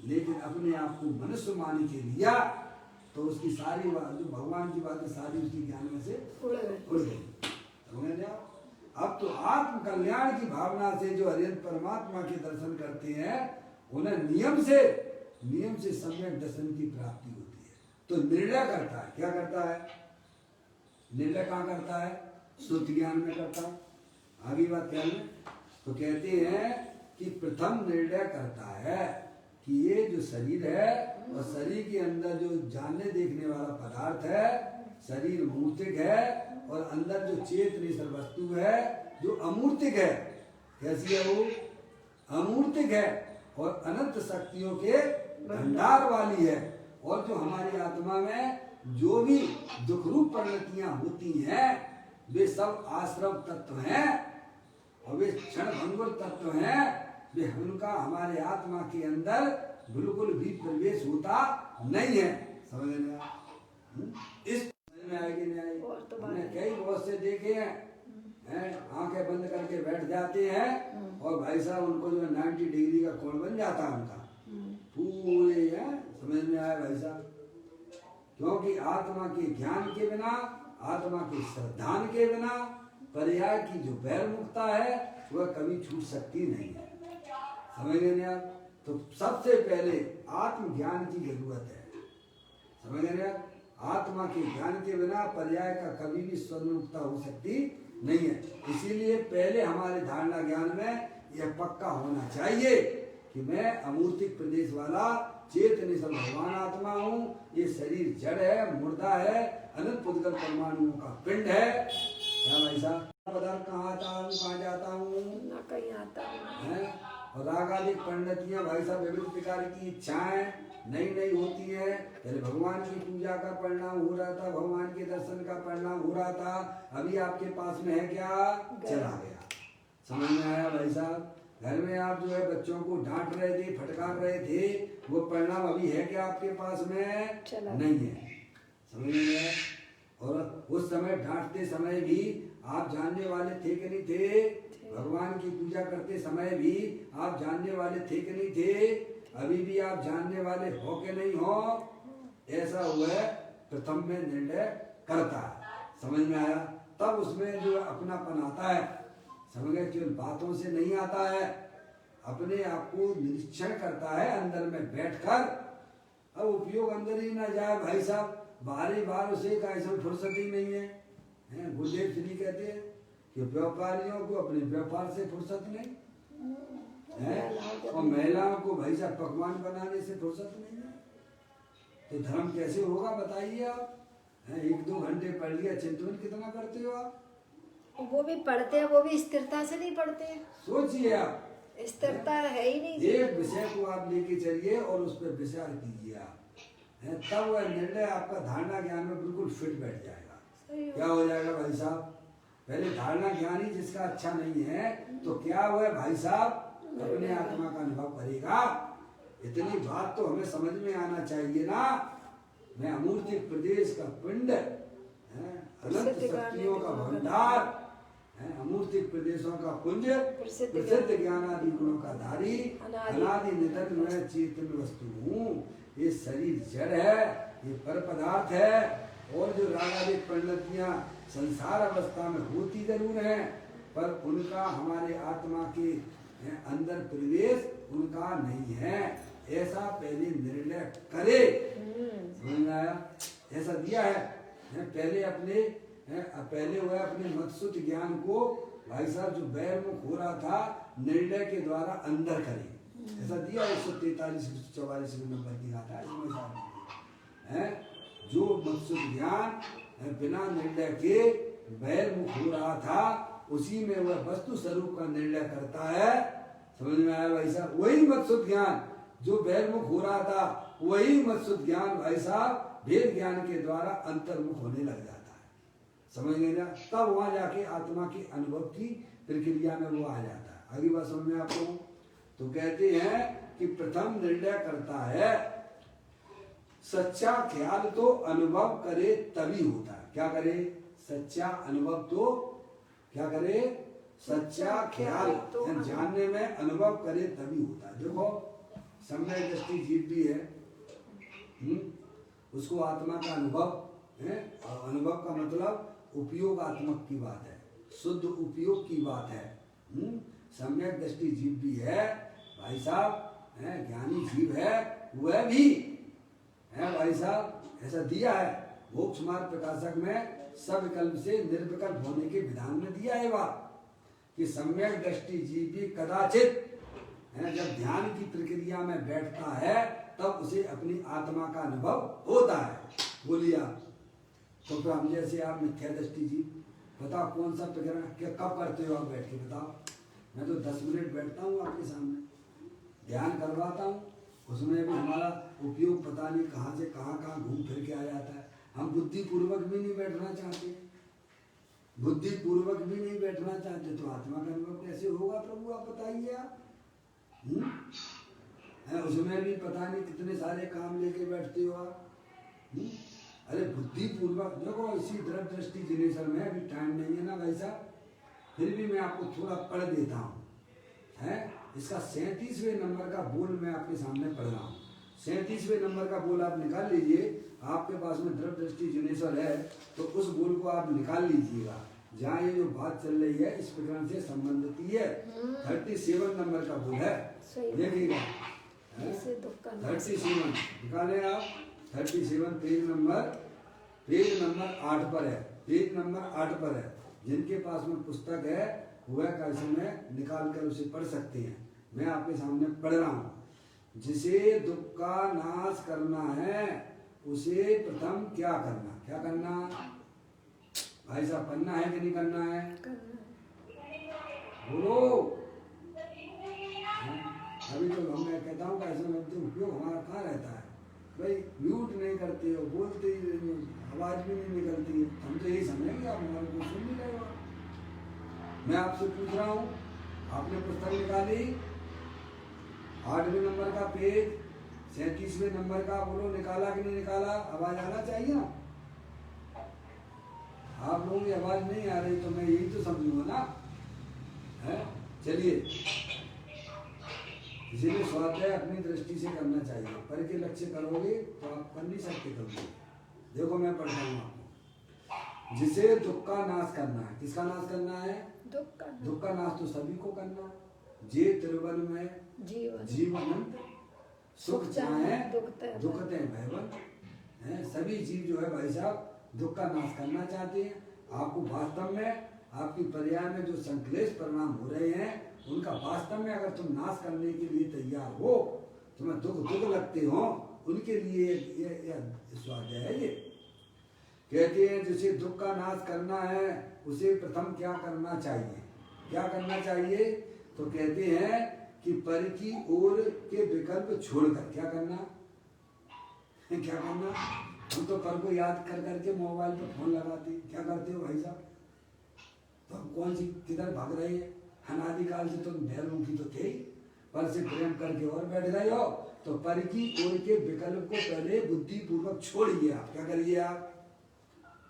लेकिन अपने आप को मनुष्य मान के लिया तो उसकी सारी जो भगवान की बातें सारी उसकी ज्ञान में से उड़ गई। समझ लिया? अब तो आत्म कल्याण की भावना से जो अरिहंत परमात्मा के दर्शन करते हैं उन्हें नियम से सम्यक दर्शन की प्राप्ति होती है। तो निर्णय करता है, क्या करता है? निर्णय कहाँ करता है? श्रुति ज्ञान में करता है। आगे बात क्या है? तो कहते हैं कि प्रथम निर्णय करता है कि ये जो शरीर है और शरीर के अंदर जो जानने देखने वाला पदार्थ है, शरीर मूर्तिक है और अंदर जो चेतन वस्तु है जो अमूर्तिक है। कैसी है वो? अमूर्तिक है और अनंत शक्तियों के भंडार वाली है। और जो हमारी आत्मा में जो भी दुख रूप परिणतियां होती हैं वे सब आश्रम तत्व हैं और वे क्षण भंगुर तत्व हैं। वे उनका हमारे आत्मा के अंदर बिल्कुल भी प्रवेश होता नहीं है। समझ में आया? इस समझ में आएगी नहीं आएगी? हमने कई बहुत से देखे हैं, आंखें बंद करके बैठ जाते हैं और भाई साहब उनको जो 90 डिग्री का कोण बन जाता है उनका पूरे है। समझ में आया भाई साहब? क्योंकि आत्मा के ज्ञान के बिना, आत्मा के श्रद्धान के बिना पर्याय की जो बैरमुखता है वह कभी छूट सकती नहीं है। समझ गए आप? तो सबसे पहले आत्मज्ञान की जरूरत है। समझ गए आप? आत्मा के ज्ञान के बिना पर्याय का कभी भी स्वरूपता हो सकती नहीं है। इसीलिए पहले हमारे धारणा ज्ञान में यह पक्का होना चाहिए कि मैं अमूर्तिक प्रदेश वाला चेतन सब भगवान आत्मा हूँ। ये शरीर जड़ है, मुर्दा है, अनंत पुद्गल परमाणुओं का पिंड है। क्या भाई साहब? पदार्थ कहाँ आता हूँ, कहाँ जाता हूँ? ना कहीं आता है। और रागादिक पंडितियां भाई साहब विभिन्न प्रकार की इच्छाएं नई नई होती है। पहले भगवान की पूजा का परिणाम हो रहा था, भगवान के दर्शन का परिणाम हो रहा था। अभी आपके पास में है क्या? चला गया। समझ में आया भाई साहब? घर में आप जो है बच्चों को डांट रहे थे, फटकार रहे थे, वो परिणाम अभी है क्या आपके पास में? नहीं है। समझ में आया? और उस समय डांटते समय भी आप जानने वाले थे कि नहीं थे? भगवान की पूजा करते समय भी आप जानने वाले थे कि नहीं थे? अभी भी आप जानने वाले हो कि नहीं हो? ऐसा हुआ है प्रथम में निर्णय करता है। समझ में आया? तब उसमें जो अपनापन आता है। समझ गए? केवल बातों से नहीं आता है, अपने आप को निरीक्षण करता है अंदर में बैठकर। अब उपयोग अंदर ही ना जाए भाई साहब, बारी बार उसे का ऐसा फुर्सत ही नहीं है। गुरुदेव श्री कहते हैं कि व्यापारियों को अपने व्यापार से फुर्सत नहीं है और महिलाओं को भाई साहब पकवान बनाने से फुर्सत नहीं है। तो धर्म कैसे होगा बताइए आप? 1-2 घंटे पढ़ लिया, चिंतन कितना करते हो आप? वो भी पढ़ते हैं, वो भी स्थिरता से नहीं पढ़ते हैं। सोचिए आप, स्थिरता है ही नहीं। एक विषय को आप लेके चलिए और उस पर विचार कीजिए आप, तब वह निर्णय आपका धारणा ज्ञान में बिल्कुल फिट बैठ जाएगा। क्या हो जाएगा भाई साहब? पहले धारणा ज्ञान ही जिसका अच्छा नहीं है तो क्या हुआ भाई साहब? अपने आत्मा का अनुभव करेगा। इतनी बात तो हमें समझ में आना चाहिए ना। मैं अमूर्तिक प्रदेश का पिंड, अनंत शक्तियों का भंडार, अमूर्तिक प्रदेशों का पुंज, प्रसिद्ध ज्ञानादि गुणों का धारी, अनादि निधन में चेतन वस्तु हूँ। ये शरीर जड़ है, ये पर पदार्थ है और जो रागादिक परिणतियां संसार अवस्था में होती जरूर है पर उनका हमारे आत्मा के अंदर प्रवेश उनका नहीं है। ऐसा पहले निर्णय करे। समझ में आया? ऐसा दिया है पहले वह अपने मत्सुत ज्ञान को भाई साहब जो बैरमुख हो रहा था निर्णय के द्वारा अंदर करे। ऐसा दिया 143-144 नंबर की गाथा है। जो मत्सुत ज्ञान बिना निर्णय के बैरमुख हो रहा था उसी में वह वस्तु स्वरूप का निर्णय करता है। समझ में आया भाई साहब? वही मत्सुत ज्ञान जो बैरमुख हो रहा था वही मत्सुत ज्ञान भाई साहब भेद ज्ञान के द्वारा अंतर्मुख होने लग जाता है। समझ गए ना? तब वहां जाके आत्मा के अनुभव की प्रक्रिया में वो आ जाता है। आगे बात समझ में आपको? तो कहते हैं कि प्रथम निर्णय करता है सच्चा ख्याल तो अनुभव करे तभी होता है। क्या करे? सच्चा अनुभव तो क्या करे? सच्चा ख्याल जानने में अनुभव करे तभी होता है। देखो सम्यक दृष्टि जीव भी है, उसको आत्मा का अनुभव है। अनुभव का मतलब उपयोगात्मक की बात है, शुद्ध उपयोग की बात है। सम्यक दृष्टि जीव भी है भाई साहब, है ज्ञानी जीव है वह भी है भाई साहब। ऐसा दिया है मोक्ष मार्ग प्रकाशक में सविकल्प से निर्विकल्प होने के विधान में दिया है बात कि सम्यक दृष्टि जीव भी कदाचित है जब ध्यान की प्रक्रिया में बैठता है तब उसे अपनी आत्मा का अनुभव होता है। बोलिए आप। तो फिर हम जैसे आप मिथ्या दृष्टि जीव बताओ कौन सा प्रकरण क्या कब करते हो आप बैठ के बताओ? मैं तो 10 मिनट बैठता हूँ आपके सामने, ध्यान करवाता हूँ, उसमें भी हमारा उपयोग पता नहीं कहाँ से कहाँ घूम फिर के आ जाता है। हम बुद्धिपूर्वक भी नहीं बैठना चाहते, बुद्धिपूर्वक भी नहीं बैठना चाहते, तो आत्मा का अनुभव कैसे होगा प्रभु आप बताइए आप? उसमें भी पता नहीं कितने सारे काम लेके बैठते हो आप। अरे बुद्धिपूर्वक देखो, इसी दृढ़ दृष्टि जिनेश्वर में अभी टाइम नहीं है ना भाई साहब, फिर भी मैं आपको थोड़ा पढ़ देता हूँ। है इसका 37वें नंबर का बोल मैं आपके सामने पढ़ रहा हूँ। 37वें नंबर का बोल आप निकाल लीजिए, आपके पास में दृढ़ दृष्टि जिनेश्वर है तो उस बोल को आप निकाल लीजिएगा जहाँ ये जो बात चल रही है इस प्रकरण से संबंधित ही है। 37 नंबर का बोल है, देखिएगा 37 निकाले आप। 37 पेज नंबर 8 पर है, पेज नंबर 8 पर है। जिनके पास में पुस्तक है वह कैसे में निकाल कर उसे पढ़ सकते हैं। मैं आपके सामने पढ़ रहा हूँ। जिसे दुख का नाश करना है उसे प्रथम क्या करना भाई साहब? करना है कि नहीं करना है? बोलो। अभी तो मैं कहता हूँ कैसे में उपयोग हमारा कहाँ रहता है भाई? म्यूट नहीं करते हो, बोलते ही नहीं, आवाज भी नहीं निकलती है। हम तो यही समझेंगे आप हमारे को सुन नहीं रहे हो। मैं आपसे पूछ रहा हूँ, आपने पुस्तक निकाली 8वें नंबर का पेज 37वें नंबर का, बोलो निकाला कि नहीं निकाला? आवाज आना चाहिए ना। आप लोगों की आवाज नहीं आ रही तो मैं यही तो समझूंगा ना। है चलिए, इसीलिए स्वाध्याय अपनी दृष्टि से करना चाहिए, पर के लक्ष्य करोगे तो आप कर नहीं सकते कभी। देखो मैं पढ़ता हूँ आपको। जिसे दुख का नाश करना है, किसका नाश करना है? दुख का नाश तो सभी को करना है। जे त्रिवन में जीवनंत सुख चाहे दुखते भयवन है। सभी जीव जो है भाई साहब दुख का नाश करना चाहते हैं। आपको वास्तव में आपकी पर्याय में जो संक्लेश परिणाम हो रहे हैं उनका वास्तव में अगर तुम नाश करने के लिए तैयार हो, तुम्हें दुख लगते हो, उनके लिए ये स्वाध्याय है। ये कहते हैं जिसे दुख का नाश करना है उसे प्रथम क्या करना चाहिए? क्या करना चाहिए? तो कहते हैं कि पर की ओर के विकल्प छोड़कर क्या करना? हम तो पर को याद कर करके मोबाइल पर फोन लगाते, क्या करते हो भाई साहब? तो हम कौन सी किधर भाग रहे हैं? अनादिकाल से तुम भैरमुखी तो थे ही, पर से प्रेम करके और बैठ गए हो। तो पर की ओर के विकल्प को पहले बुद्धि पूर्वक छोड़िए। आप क्या करिए? आप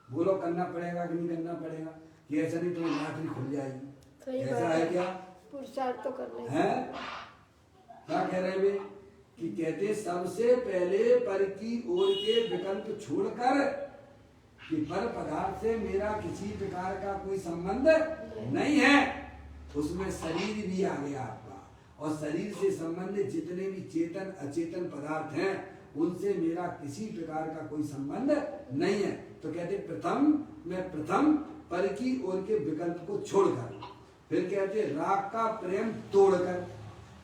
बोलो करना पड़ेगा कि नहीं करना पड़ेगा? कि ऐसा नहीं तुम्हें लाटरी खुल जाएगी, ऐसा है क्या? पुरुषार्थ तो करना है। क्या कह रहे हैं कि कहते सबसे पहले पर की ओर के विकल्प छोड़कर कि पर पदार्थ से मेरा किसी प्रकार का कोई संबंध नहीं है, उसमें शरीर भी आ गया आपका, और शरीर से संबंधित जितने भी चेतन अचेतन पदार्थ हैं उनसे मेरा किसी प्रकार का कोई संबंध नहीं है। तो कहते प्रथम पर की ओर के विकल्प को छोड़कर, फिर कहते राग का प्रेम तोड़कर।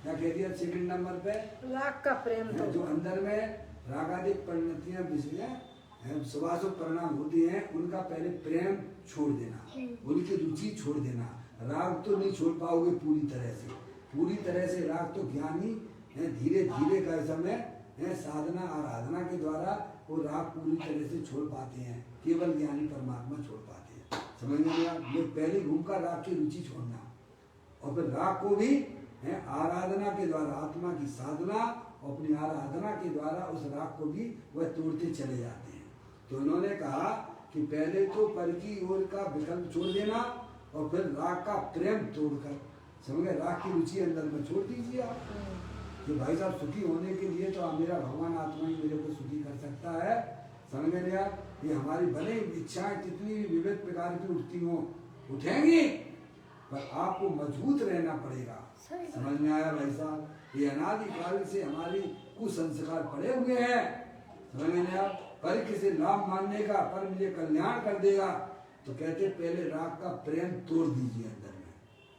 क्या कहती है 2 नंबर पे? राग का प्रेम तो जो अंदर में रागादिक परिणतियां विषय सुभाषुभ परिणाम होती हैं उनका पहले प्रेम छोड़ देना, उनकी रुचि छोड़ देना। राग तो नहीं छोड़ पाओगे पूरी तरह से राग तो ज्ञानी धीरे धीरे का समय साधना आराधना के द्वारा वो राग पूरी तरह से छोड़ पाते हैं। केवल ज्ञानी परमात्मा छोड़ पाते हैं। समझ में आप? ये पहली भूमिका राग की रुचि छोड़ना, और फिर राग को भी आराधना के द्वारा आत्मा की साधना और अपनी आराधना के द्वारा उस राग को भी वह तोड़ते चले जाते हैं। तो उन्होंने कहा कि पहले तो पर की ओर का विकल्प छोड़ देना और फिर राग का प्रेम तोड़कर, समझ गए, राग की रुचि अंदर में छोड़ दीजिए आप कि भाई साहब सुखी होने के लिए तो मेरा भगवान आत्मा ही मेरे को सुखी कर सकता है। समझ गए आप, ये हमारी भले इच्छाएं कितनी भी विविध प्रकार की उठती हो उठेंगी, पर आपको मजबूत रहना पड़ेगा। समझ में आया भाई साहब, ये अनादिकाल से हमारी कुसंस्कार पड़े हुए हैं। समझ में आप, पर किसी लाभ मानने का, पर मुझे कल्याण कर देगा, तो कहते पहले राग का प्रेम तोड़ दीजिए अंदर में।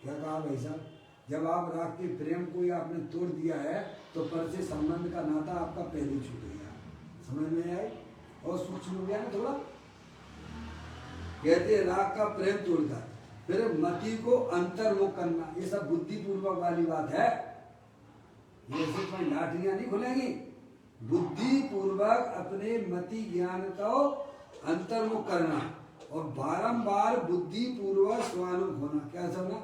क्या कहा भाई साहब, जब आप राग के प्रेम को ही आपने तोड़ दिया है तो पर से संबंध का नाता आपका पहले छूट गया। समझ में आए, और सूक्ष्म हो गया ना थोड़ा। कहते राग का प्रेम तोड़कर फिर मति को अंतर्मुख करना, ये सब बुद्धिपूर्वक वाली बात है। ये सिर्फ कोई लाठियां नहीं खुलेंगी, बुद्धिपूर्वक अपने मति ज्ञान को अंतर्मुख करना और बारंबार बुद्धिपूर्वक स्वानुभ होना। क्या समझना,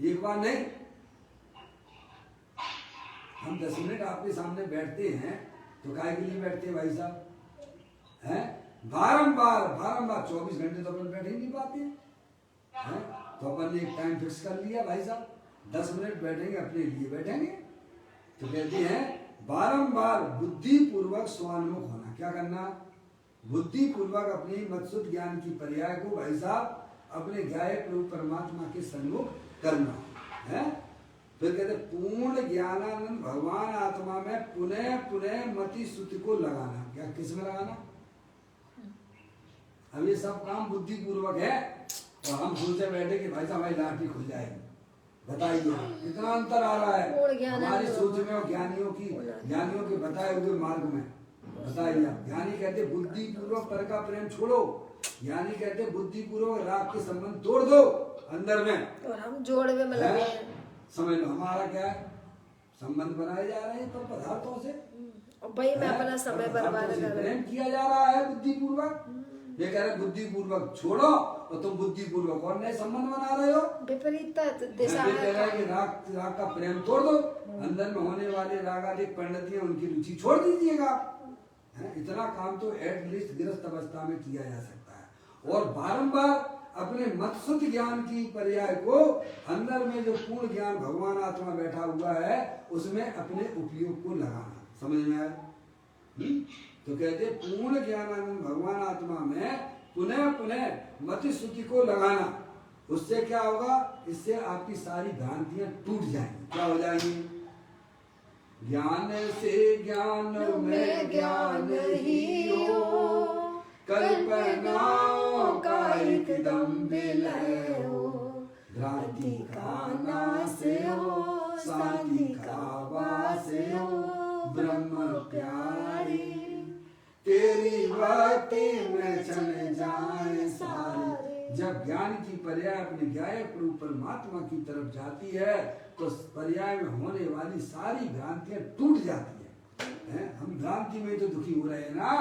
एक बार नहीं। हम 10 मिनट आपके सामने बैठते हैं तो काय के लिए बैठते हैं भाई साहब, हैं? बारंबार बारंबार 24 घंटे तो अपन बैठ ही नहीं पाते हैं। तो अपन ने एक टाइम फिक्स कर लिया भाई साहब, 10 मिनट बैठेंगे, अपने लिए बैठेंगे। तो कहते हैं बारंबार बुद्धिपूर्वक स्वानुमुख होना। क्या करना, बुद्धिपूर्वक अपनी मत्सुत ज्ञान की पर्याय को भाई साहब अपने ज्ञाय प्रभु परमात्मा के सन्मुख करना है। फिर कहते पूर्ण ज्ञानानंद भगवान आत्मा में पुनः पुनः मति श्रुति को लगाना। क्या किस में लगाना, अब ये सब काम बुद्धिपूर्वक है और हम सोचे बैठे कि भाई साहब हमारी लाठी खुल जाएगी। बताइए कितना अंतर आ रहा है हमारी सोच में और ज्ञानियों के बताए हुए मार्ग में। बताइए आप, ज्ञानी कहते बुद्धिपूर्वक पर का प्रेम छोड़ो, ज्ञानी कहते बुद्धिपूर्वक राग के संबंध तोड़ दो अंदर में, और हम जोड़वे में लगे हैं। समझ लो हमारा क्या है, संबंध बनाए जा रहे हैं तो पदार्थों से, और भाई मैं अपना समय बर्बाद कर रहा हूं। प्रेम किया जा रहा है बुद्धिपूर्वक। ये कह रहे बुद्धिपूर्वक छोड़ो और तुम बुद्धिपूर्वक और नए संबंध बना रहे हो। विपरीत दिशा है। राग का प्रेम तोड़ दो, अंदर में होने वाले रागादिक परिणतियां उनकी रुचि छोड़ दीजिएगा। इतना काम तो एटलीस्ट गृहस्थ अवस्था में किया जा सकता है। और बारंबार अपने मत्सुत ज्ञान की पर्याय को अंदर में जो पूर्ण ज्ञान भगवान आत्मा बैठा हुआ है उसमें अपने उपयोग को लगाना। समझ में आया? तो कहते पूर्ण ज्ञानानंद भगवान आत्मा में पुनः पुनः मति श्रुति को लगाना। उससे क्या होगा, इससे आपकी सारी भ्रांतियां टूट जाएंगी। क्या हो जाएंगी, ज्ञान से ज्ञान में ज्ञान ही हो, कल्पनाओं का एकदम विलय हो, भ्रांति का नाश हो, शांति का वास हो, ब्रह्म प्यारी तेरी भक्ति में चले जाए सारे। जब ज्ञान की पर्याय अपने ज्ञाय प्रभु परमात्मा की तरफ जाती है तो पर्याय में होने वाली सारी भ्रांतियां टूट जाती हैं। हम भ्रांति में तो दुखी हो रहे हैं ना,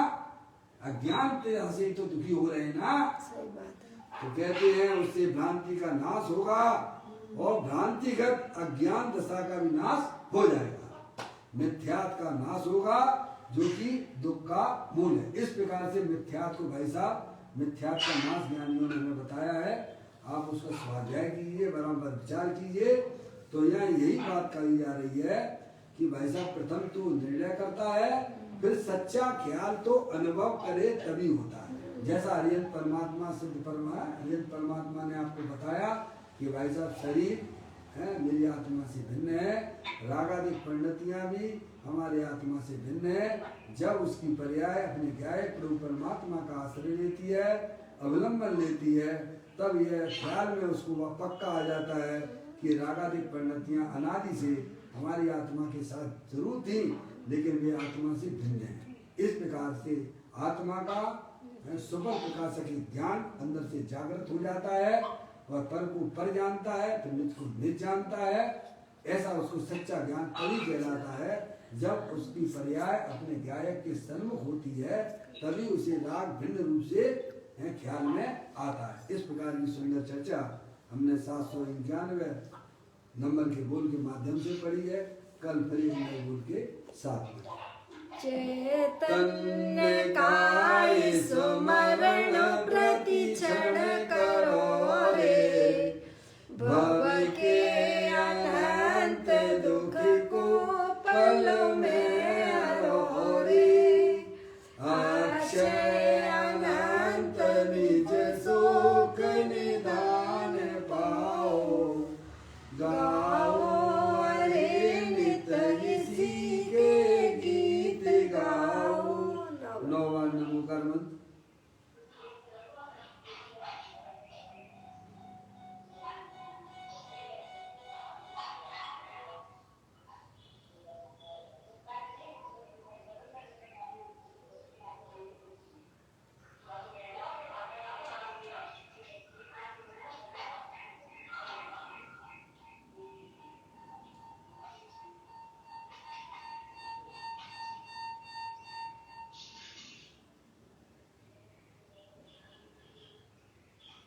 अज्ञान से तो दुखी हो रहे हैं ना। सही बात है। तो कहते हैं उससे भ्रांति का नाश होगा और भ्रांतिगत अज्ञान दशा का भी नाश हो जाएगा। मिथ्यात का नाश होगा जो कि दुख का मूल है। इस प्रकार से मिथ्यात को भाई साहब, मिथ्यात का नाश ज्ञानियों ने हमें बताया है। आप उसका स्वाध्याय कीजिए, बराबर विचार कीजिए। तो यहाँ यही बात कही जा रही है कि भाई साहब प्रथम तो निर्णय करता है, फिर सच्चा ख्याल तो अनुभव करे तभी होता है। जैसा हरियंत परमात्मा सिद्ध हरियंत परमात्मा ने आपको बताया कि भाई साहब शरीर है मेरी आत्मा से भिन्न है, रागादिक परिणतियां भी हमारे आत्मा से भिन्न है। जब उसकी पर्याय अपने ज्ञाय प्रभु परमात्मा का आश्रय लेती है, अवलंबन लेती है, तब यह ख्याल में उसको वह पक्का आ जाता है कि रागादिक परिणतियां अनादि से हमारी आत्मा के साथ जरूर थी, लेकिन वे आत्मा से भिन्न है। इस प्रकार से आत्मा का सुपर प्रकाशक ज्ञान अंदर से जागृत हो जाता है और पर को पर जानता है, फिर निज को निज जानता है। ऐसा उसको सच्चा ज्ञान तभी कहलाता है जब उसकी पर्याय अपने गायक के सन्मुख होती है, तभी उसे राग भिन्न रूप से ख्याल में आता है। इस प्रकार की सुंदर चर्चा हमने 791 नंबर के बोल के माध्यम से पढ़ी है। कल फिर एक नए बोल के साथ में। चैतन्य काय सुमरण प्रति क्षण करो रे, भव के अनंत दुख को पल में हरो रे, अक्षय अनंत निज शोक निदान पाओ, गाओ रे नित इसी के गीत गाओ। नौवां नमोकार मंत्र।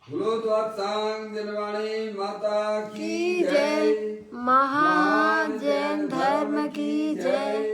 बोलो द्वादशांग जनवाणी माता की की जय। जय, महाजैन धर्म की जय।